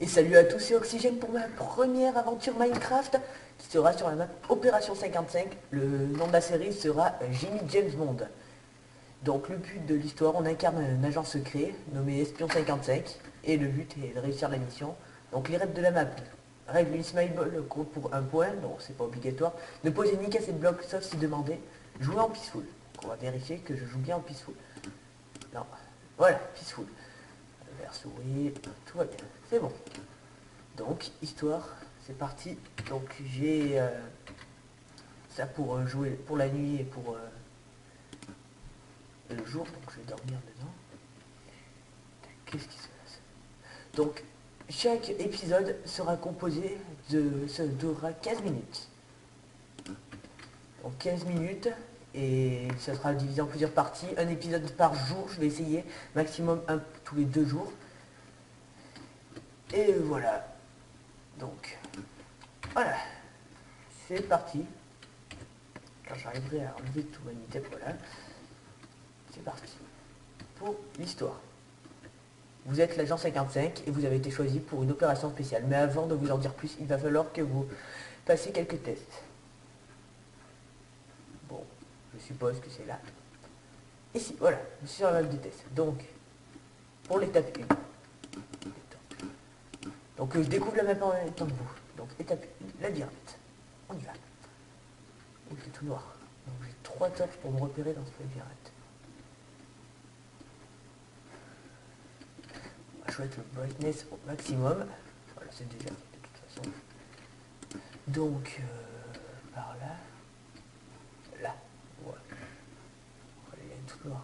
Et salut à tous, c'est Oxygène pour ma première aventure Minecraft qui sera sur la map Opération 55. Le nom de la série sera Jimmy James Bond. Donc le but de l'histoire, on incarne un agent secret nommé Espion 55 et le but est de réussir la mission. Donc les règles de la map. Règle une smile ball compte pour un point, donc c'est pas obligatoire. Ne posez ni casser de bloc sauf si demandé. Jouer en peaceful. Donc on va vérifier que je joue bien en peaceful. Non, voilà, peaceful. Vert souris, tout va bien, c'est bon. Donc, histoire, c'est parti. Donc, j'ai ça pour jouer pour la nuit et pour le jour. Donc, je vais dormir dedans. Qu'est-ce qui se passe? Donc, chaque épisode sera composé de... Ça durera 15 minutes. Donc, 15 minutes. Et ça sera divisé en plusieurs parties. Un épisode par jour, je vais essayer. Maximum un tous les 2 jours. Et voilà. Donc, voilà. C'est parti. Quand j'arriverai à enlever tout l'humanité, voilà. C'est parti. Pour l'histoire. Vous êtes l'agent 55 et vous avez été choisi pour une opération spéciale. Mais avant de vous en dire plus, il va falloir que vous passiez quelques tests. Bon, je suppose que c'est là. Ici, voilà, je suis sur la map des tests. Donc, pour l'étape 1. Donc, je découvre la map en même temps que vous. Donc, étape 1, labyrinthe. On y va. Oh, c'est tout noir. Donc, j'ai 3 torches pour me repérer dans ce labyrinthe. Je vais mettre le brightness au maximum. Voilà, c'est déjà fait de toute façon. Donc, par là. Là. Voilà. Voilà, il y a tout noir.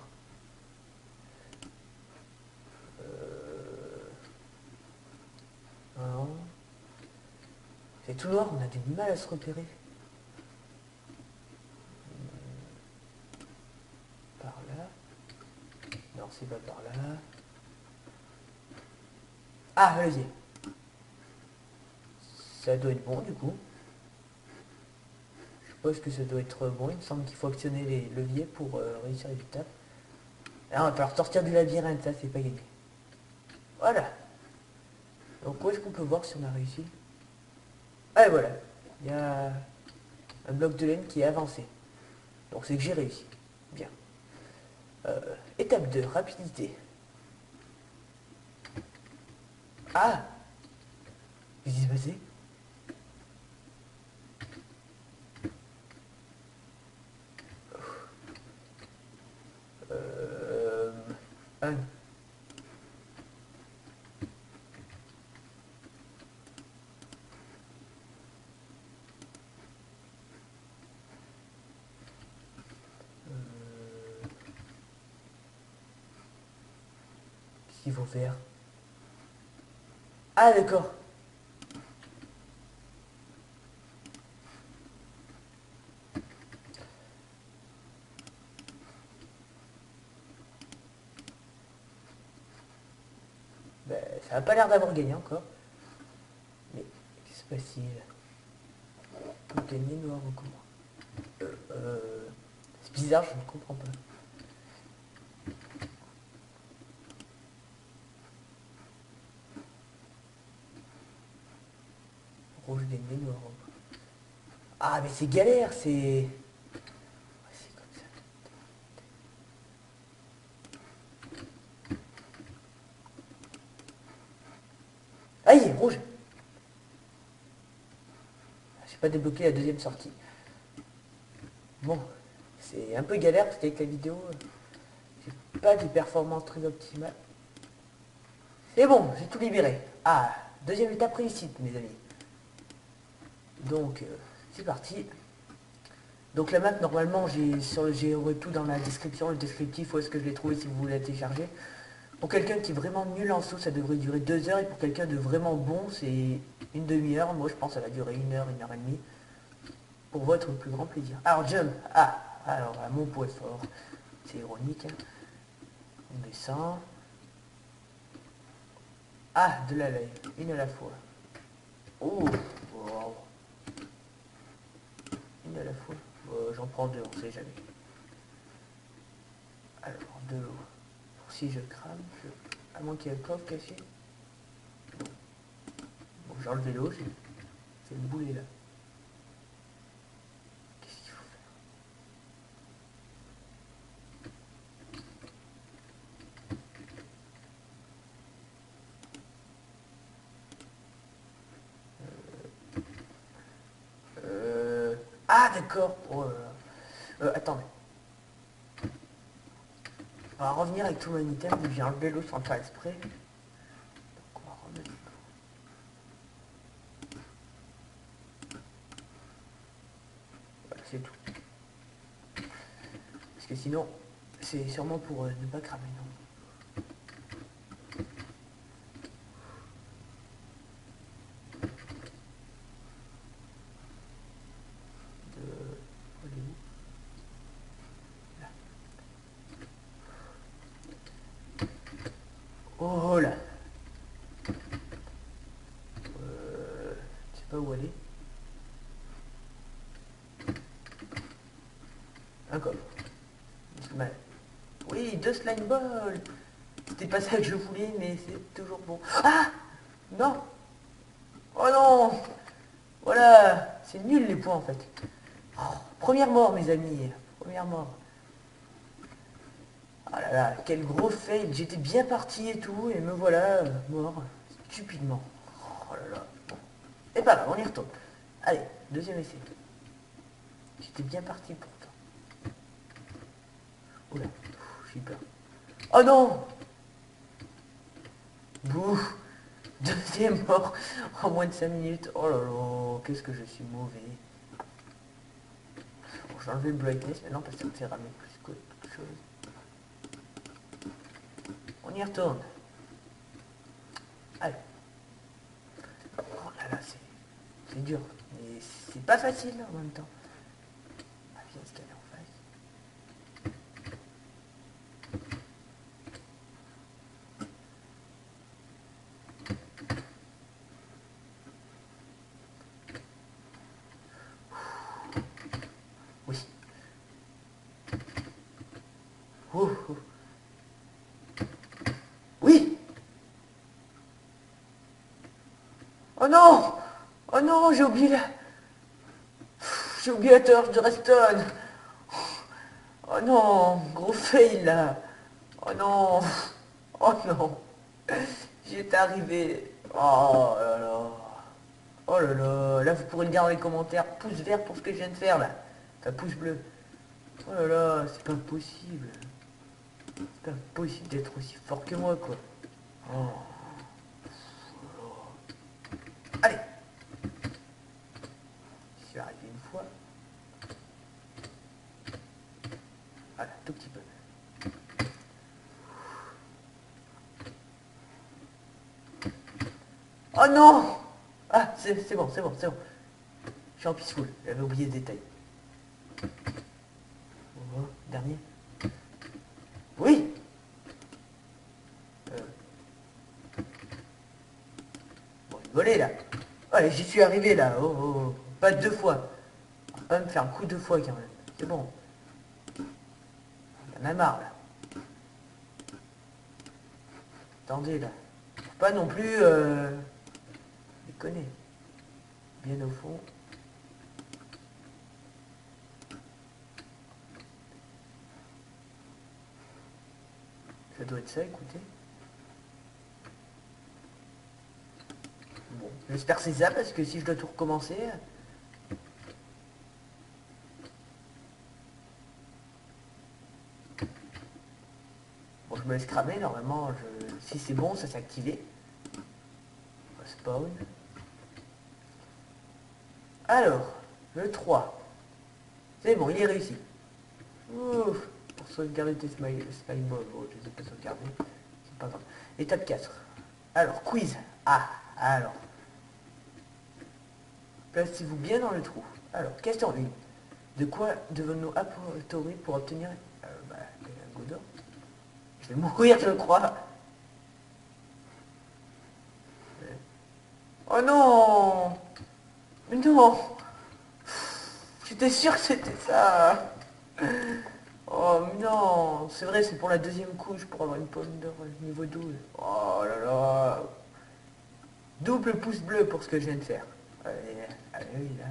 Non. C'est tout noir, on a du mal à se repérer. Par là. Non, c'est pas par là. Ah, vas-y. Ça doit être bon du coup. Je suppose que ça doit être bon. Il me semble qu'il faut actionner les leviers pour réussir les étapes. Ah, on va falloir sortir du labyrinthe, ça c'est pas gagné. Voilà. Donc où est-ce qu'on peut voir si on a réussi? Ah et voilà. Il y a un bloc de laine qui est avancé. Donc c'est que j'ai réussi. Bien. Étape 2, rapidité. Ah, qu'est-ce qui s'est passé? Euh... Ah, qu'est-ce qu'il faut faire? Ah d'accord. Ben, ça n'a pas l'air d'avoir gagné encore. Mais qu'est-ce qui se passe-t-il? On peut gagner noir ou comment? C'est bizarre, je ne comprends pas. Rouge gagné noir. Ah mais c'est galère, c'est... C'est comme ça. Aïe, rouge. J'ai pas débloqué la deuxième sortie. Bon, c'est un peu galère parce qu'avec la vidéo, j'ai pas des performances très optimales. C'est bon, j'ai tout libéré. Ah, deuxième étape réussite, mes amis. Donc, c'est parti. Donc la map, normalement, j'ai tout dans la description, le descriptif, où est-ce que je l'ai trouvé si vous voulez la télécharger. Pour quelqu'un qui est vraiment nul en saut, ça devrait durer 2 heures, et pour quelqu'un de vraiment bon, c'est une demi-heure. Moi, je pense que ça va durer 1 heure et demie. Pour votre plus grand plaisir. Alors, jump. Ah, alors, à mon point fort. C'est ironique. Hein. On descend. Ah, de la live. Une à la fois. Oh, wow. Une à la fois. J'en prends deux, on sait jamais. Alors, de l'eau. Pour si je crame, à moins qu'il y ait le coffre caché. j'ai enlevé l'eau, c'est le boulet là. Qu'est-ce qu'il faut faire? Ah d'accord. Oh là là. Attendez. On va revenir avec tout mon item, vu que j'ai enlevé l'eau sans le faire exprès. Donc on va remettre l'eau. Voilà, c'est tout. Parce que sinon, c'est sûrement pour ne pas cramer, non. Elle est où? Là. Oh là. Je sais pas où aller. Un coffre. Oui, 2 slime balls. C'était pas ça que je voulais, mais c'est toujours bon. Ah non. Oh non. Voilà. C'est nul les points en fait. Oh, première mort mes amis. Première mort. Ah là là, quel gros fail. J'étais bien parti et tout, et me voilà mort. Stupidement. Oh là là. Bon. Et pas grave, on y retourne. Allez, deuxième essai. J'étais bien parti pourtant. Oula, j'ai peur. Oh non. Bouh. Deuxième mort en moins de 5 minutes. Oh là là, qu'est-ce que je suis mauvais. Bon, j'ai enlevé le brightness maintenant parce que ça me fait ramener plus qu'autre chose. On y retourne. Allez. Oh là là, c'est dur. Mais c'est pas facile en même temps. Ah, viens scanner en face. Oui. Oh, oh. Oui. Oh non. Oh non, j'ai oublié la... J'ai oublié la torche de Reston. Oh non, gros fail là. Oh non. Oh non. J'y étais arrivé. Oh là là. Oh là là. Là, vous pourrez le dire dans les commentaires. Pouce vert pour ce que je viens de faire là. Enfin, pouce bleu. Oh là là, c'est pas possible. C'est pas possible d'être aussi fort que moi quoi. Oh. Allez. Je suis arrivé une fois. Voilà, tout petit peu. Oh non. Ah, c'est bon, c'est bon, c'est bon. Je suis en peaceful, j'avais oublié le détail. Oh, dernier. Oui. Bon, volé là. Allez, j'y suis arrivé là. Oh, oh, oh. Pas 2 fois. On va pas me faire un coup 2 fois quand même. C'est bon. Il y en a marre là. Attendez là. Faut pas non plus déconner. Bien au fond. Ça doit être ça, écoutez. Bon, j'espère que c'est ça parce que si je dois tout recommencer. Bon, je me laisse cramer, normalement, si c'est bon, ça s'est activé. On va spawn. Alors, le 3. C'est bon, il est réussi. Ouf, pour sauvegarder tes smile balls, oh, je les ai pas sauvegardés. C'est pas grave. Étape 4. Alors, quiz. Ah, alors. Placez-vous bien dans le trou. Alors, question 1. De quoi devons-nous apporter pour obtenir un godot? Je vais mourir, je crois. Oh non. Mais non. J'étais sûr que c'était ça. Oh non. C'est vrai, c'est pour la deuxième couche, pour avoir une pomme d'or niveau 12. Oh là là. Double pouce bleu pour ce que je viens de faire. Allez, allez, oui, là.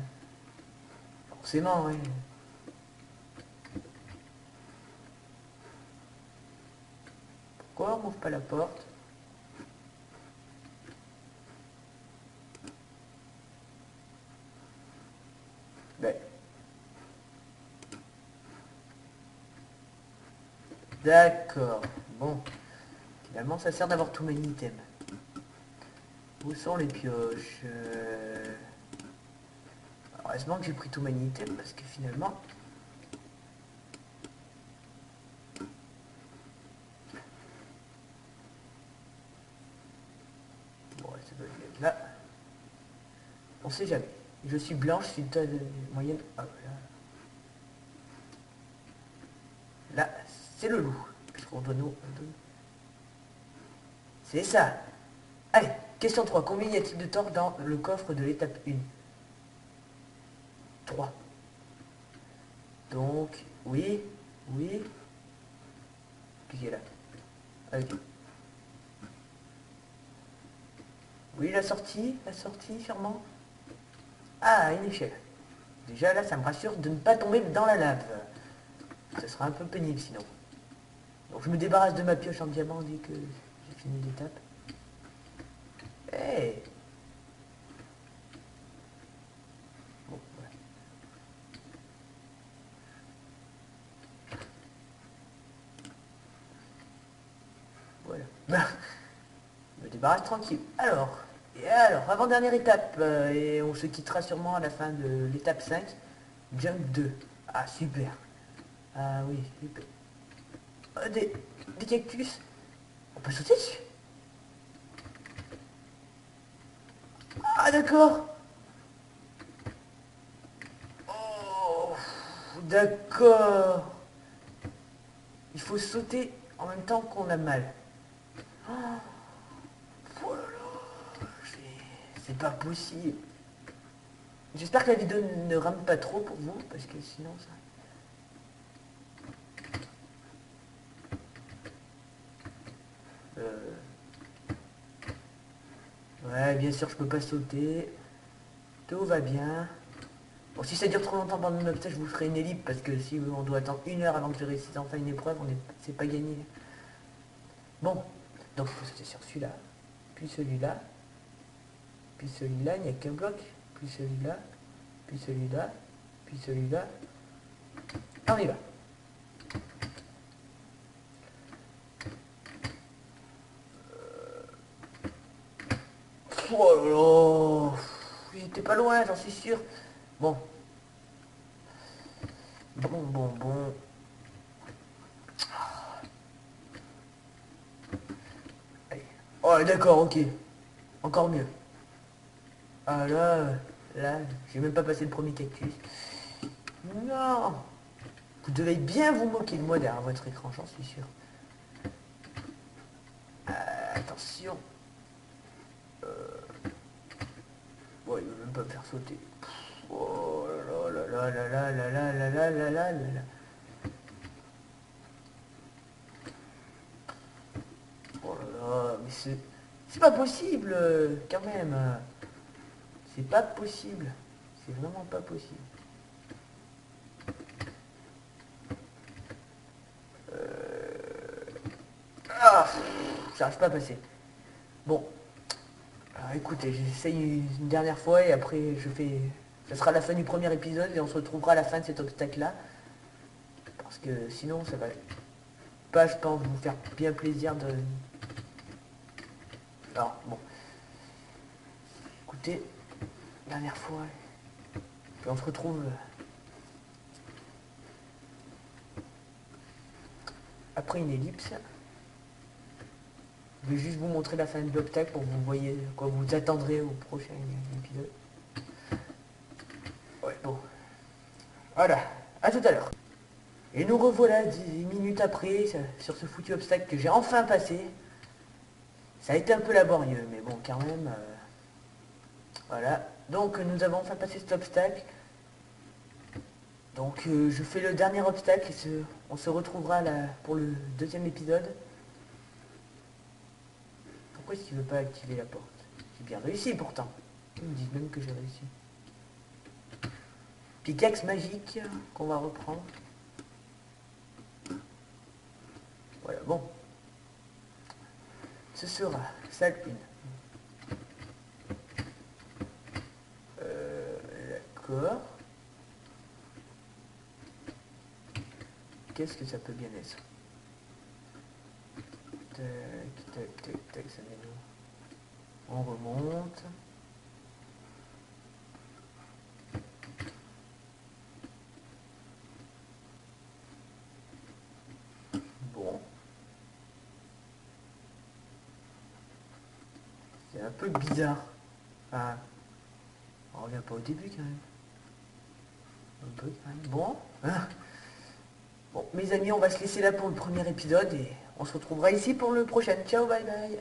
Forcément, oui. Pourquoi on m'ouvre pas la porte? Ben. D'accord. Bon. Finalement, ça sert d'avoir tous mes items. Où sont les pioches? Heureusement que j'ai pris tous mes items parce que finalement... Bon, ça doit être là. On sait jamais. Je suis blanche, je suis de taille moyenne. Ah, là, c'est le loup. Puisqu'on doit nous... C'est ça. Allez, question 3. Combien y a-t-il de torches dans le coffre de l'étape 1? 3. Donc, oui, oui. Cliquez là. Allez. Oui, la sortie, sûrement. Ah, une échelle. Déjà là, ça me rassure de ne pas tomber dans la lave. Ce sera un peu pénible sinon. Donc je me débarrasse de ma pioche en diamant dès que j'ai fini l'étape. Hey. Bon, voilà. Voilà. Je me débarrasse tranquille. Alors, avant-dernière étape, et on se quittera sûrement à la fin de l'étape 5. Jump 2. Ah, super. Ah oui, super. Des cactus. On peut sauter dessus. Ah, d'accord. Oh, d'accord. Il faut sauter en même temps qu'on a mal. Oh là là, c'est pas possible. J'espère que la vidéo ne rame pas trop pour vous, parce que sinon ça... Ouais, bien sûr, je peux pas sauter. Tout va bien. Bon, si ça dure trop longtemps pendant une obstacle, je vous ferai une ellipse, parce que si on doit attendre 1 heure avant que je réussisse enfin une épreuve, c'est pas gagné. Bon, donc il faut sauter sur celui-là, puis celui-là, puis celui-là, il n'y a qu'un bloc, puis celui-là, puis celui-là, puis celui-là. On y va. Oh là là, j'étais pas loin, j'en suis sûr. Bon. Bon. Allez. Oh d'accord, ok. Encore mieux. Ah là, j'ai même pas passé le premier cactus. Non. Vous devez bien vous moquer de moi derrière votre écran, j'en suis sûr. Attention. Bon, il veut même pas me faire sauter. Oh là là là là là là là là là là là là. Oh là là, mais c'est pas possible quand même. C'est pas possible. C'est vraiment pas possible. Ah, j'arrive pas à passer. Bon, alors écoutez, j'essaye une dernière fois et après je fais... Ça sera la fin du premier épisode et on se retrouvera à la fin de cet obstacle-là. Parce que sinon ça va pas, je pense, vous faire bien plaisir de... Alors, bon. Écoutez, dernière fois. Et on se retrouve après une ellipse. Je vais juste vous montrer la fin de l'obstacle pour que vous voyez quoi vous attendrez au prochain épisode. Ouais, bon. Voilà, à tout à l'heure. Et nous revoilà 10 minutes après sur ce foutu obstacle que j'ai enfin passé. Ça a été un peu laborieux, mais bon, quand même. Voilà. Donc nous avons enfin passé cet obstacle. Donc je fais le dernier obstacle et on se retrouvera là pour le deuxième épisode. Pourquoi est-ce qu'il veut pas activer la porte? J'ai bien réussi pourtant. Ils me disent même que j'ai réussi. Pickaxe magique qu'on va reprendre. Voilà, bon. Ce sera salle 1. D'accord. Qu'est-ce que ça peut bien être? Tac, tac, tac, tac, ça met nous. On remonte. Bon. C'est un peu bizarre. Ah. On revient pas au début quand même. Un peu quand même. Bon. Ah. Bon, mes amis, on va se laisser là pour le premier épisode et on se retrouvera ici pour le prochain. Ciao, bye bye.